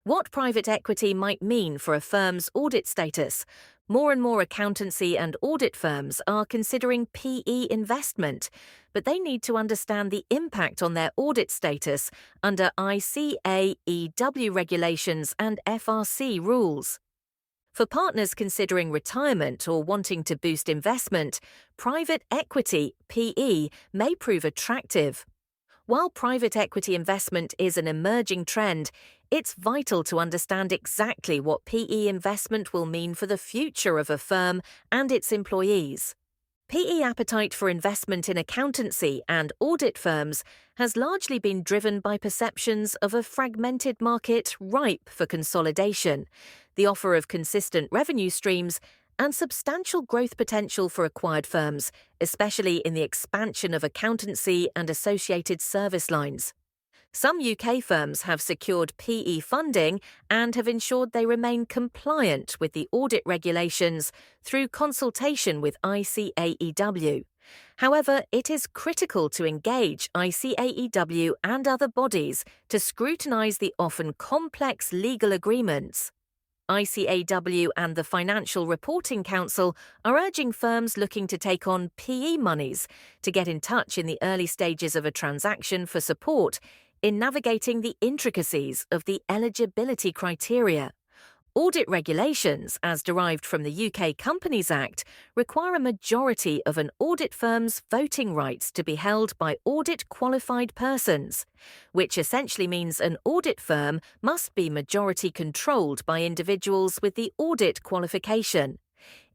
What private equity might mean for a firm's audit status. More and more accountancy and audit firms are considering PE investment, but they need to understand the impact on their audit status under ICAEW regulations and FRC rules. For partners considering retirement or wanting to boost investment, private equity (PE) may prove attractive. While private equity investment is an emerging trend, it's vital to understand exactly what PE investment will mean for the future of a firm and its employees. PE appetite for investment in accountancy and audit firms has largely been driven by perceptions of a fragmented market ripe for consolidation, the offer of consistent revenue streams, and substantial growth potential for acquired firms, especially in the expansion of accountancy and associated service lines. Some UK firms have secured PE funding and have ensured they remain compliant with the audit regulations through consultation with ICAEW. However, it is critical to engage ICAEW and other bodies to scrutinise the often complex legal agreements. ICAEW and the Financial Reporting Council are urging firms looking to take on PE monies to get in touch in the early stages of a transaction for support in navigating the intricacies of the eligibility criteria. Audit regulations, as derived from the UK Companies Act, require a majority of an audit firm's voting rights to be held by audit-qualified persons, which essentially means an audit firm must be majority-controlled by individuals with the audit qualification.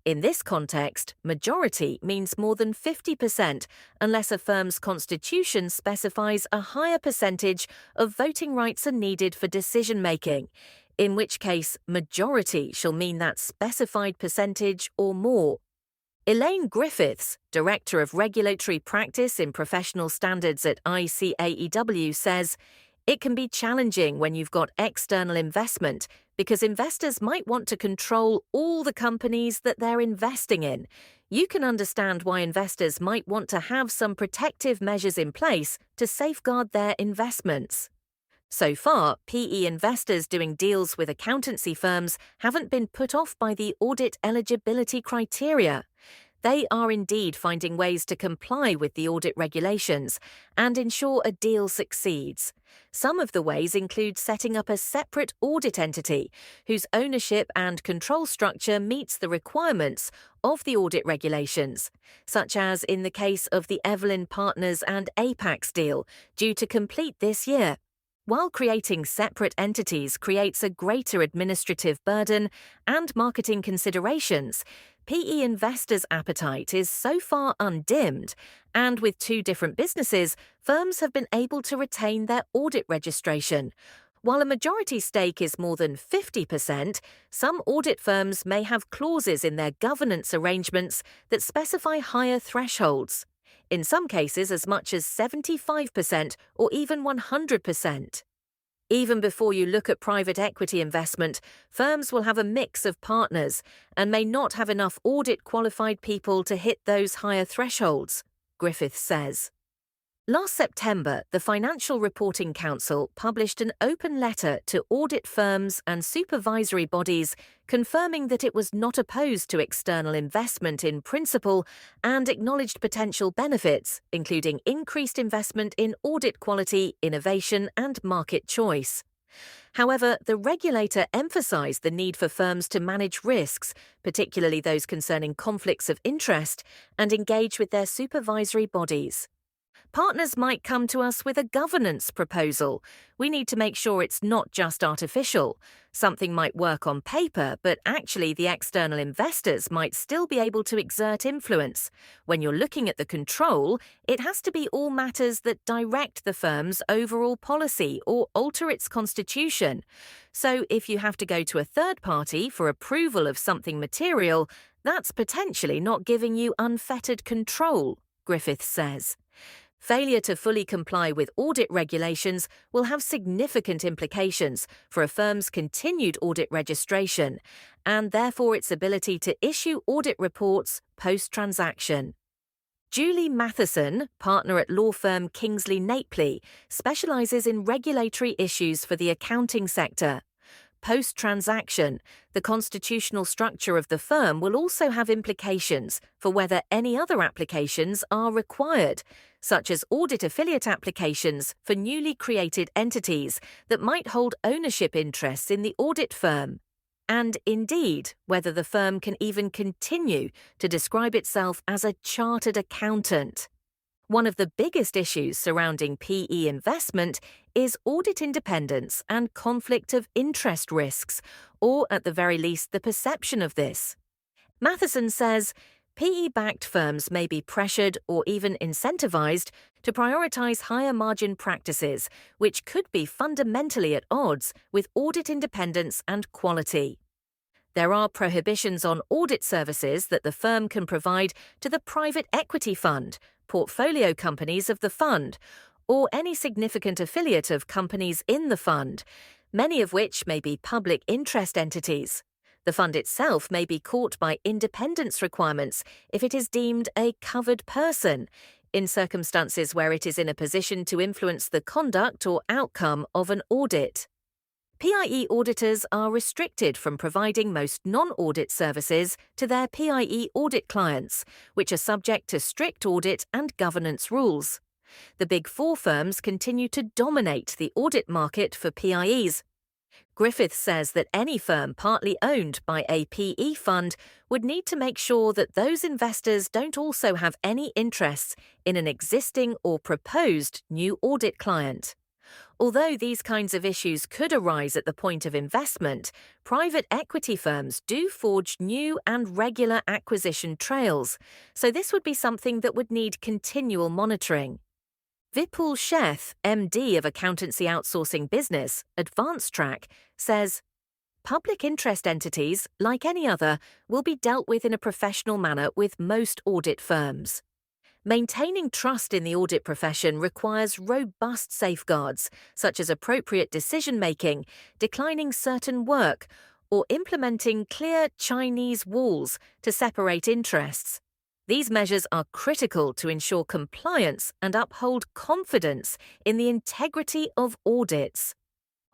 In this context, majority means more than 50% unless a firm's constitution specifies a higher percentage of voting rights are needed for decision-making, in which case majority shall mean that specified percentage or more. Elaine Griffiths, Director of Regulatory Practice in Professional Standards at ICAEW, says, "It can be challenging when you've got external investment because investors might want to control all the companies that they're investing in. You can understand why investors might want to have some protective measures in place to safeguard their investments." So far, PE investors doing deals with accountancy firms haven't been put off by the audit eligibility criteria. They are indeed finding ways to comply with the audit regulations and ensure a deal succeeds. Some of the ways include setting up a separate audit entity whose ownership and control structure meets the requirements of the audit regulations, such as in the case of the Evelyn Partners and Apax deal, due to complete this year. While creating separate entities creates a greater administrative burden and marketing considerations, PE investors' appetite is so far undimmed, and with two different businesses, firms have been able to retain their audit registration. While a majority stake is more than 50%, some audit firms may have clauses in their governance arrangements that specify higher thresholds. In some cases as much as 75% or even 100%. Even before you look at private equity investment, firms will have a mix of partners and may not have enough audit-qualified people to hit those higher thresholds, Griffith says. Last September, the Financial Reporting Council published an open letter to audit firms and supervisory bodies confirming that it was not opposed to external investment in principle and acknowledged potential benefits, including increased investment in audit quality, innovation, and market choice. However, the regulator emphasised the need for firms to manage risks, particularly those concerning conflicts of interest, and engage with their supervisory bodies. Partners might come to us with a governance proposal. We need to make sure it's not just artificial. Something might work on paper, but actually the external investors might still be able to exert influence. When you're looking at the control, it has to be all matters that direct the firm's overall policy or alter its constitution. So if you have to go to a third party for approval of something material, that's potentially not giving you unfettered control, Griffith says. Failure to fully comply with audit regulations will have significant implications for a firm's continued audit registration and therefore its ability to issue audit reports post-transaction. Julie Matheson, partner at law firm Kingsley Napley, specialises in regulatory issues for the accounting sector. Post-transaction, the constitutional structure of the firm will also have implications for whether any other applications are required, such as audit affiliate applications for newly created entities that might hold ownership interests in the audit firm, and indeed whether the firm can even continue to describe itself as a chartered accountant. One of the biggest issues surrounding PE investment is audit independence and conflict of interest risks, or at the very least the perception of this. Matheson says, PE-backed firms may be pressured or even incentivized to prioritize higher margin practices, which could be fundamentally at odds with audit independence and quality. There are prohibitions on audit services that the firm can provide to the private equity fund, portfolio companies of the fund, or any significant affiliate of companies in the fund, many of which may be public interest entities. The fund itself may be caught by independence requirements if it is deemed a covered person, in circumstances where it is in a position to influence the conduct or outcome of an audit. PIE auditors are restricted from providing most non-audit services to their PIE audit clients, which are subject to strict audit and governance rules. The Big Four firms continue to dominate the audit market for PIEs. Griffith says that any firm partly owned by a PE fund would need to make sure that those investors don't also have any interests in an existing or proposed new audit client. Although these kinds of issues could arise at the point of investment, private equity firms do forge new and regular acquisition trails, so this would be something that would need continual monitoring. Vipul Sheth, MD of accountancy outsourcing business, Advanced Track, says, public interest entities, like any other, will be dealt with in a professional manner with most audit firms. Maintaining trust in the audit profession requires robust safeguards, such as appropriate decision-making, declining certain work, or implementing clear Chinese walls to separate interests. These measures are critical to ensure compliance and uphold confidence in the integrity of audits.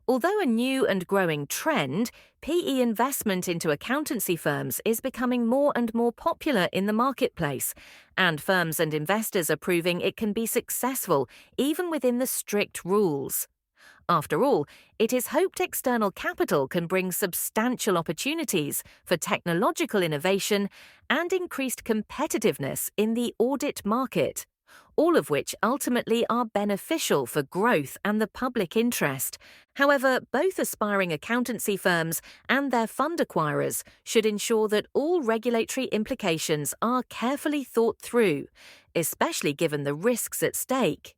Although a new and growing trend, PE investment into accountancy firms is becoming more and more popular in the marketplace, and firms and investors are proving it can be successful even within the strict rules. After all, it is hoped external capital can bring substantial opportunities for technological innovation and increased competitiveness in the audit market, all of which ultimately are beneficial for growth and the public interest. However, both aspiring accountancy firms and their fund acquirers should ensure that all regulatory implications are carefully thought through, especially given the risks at stake.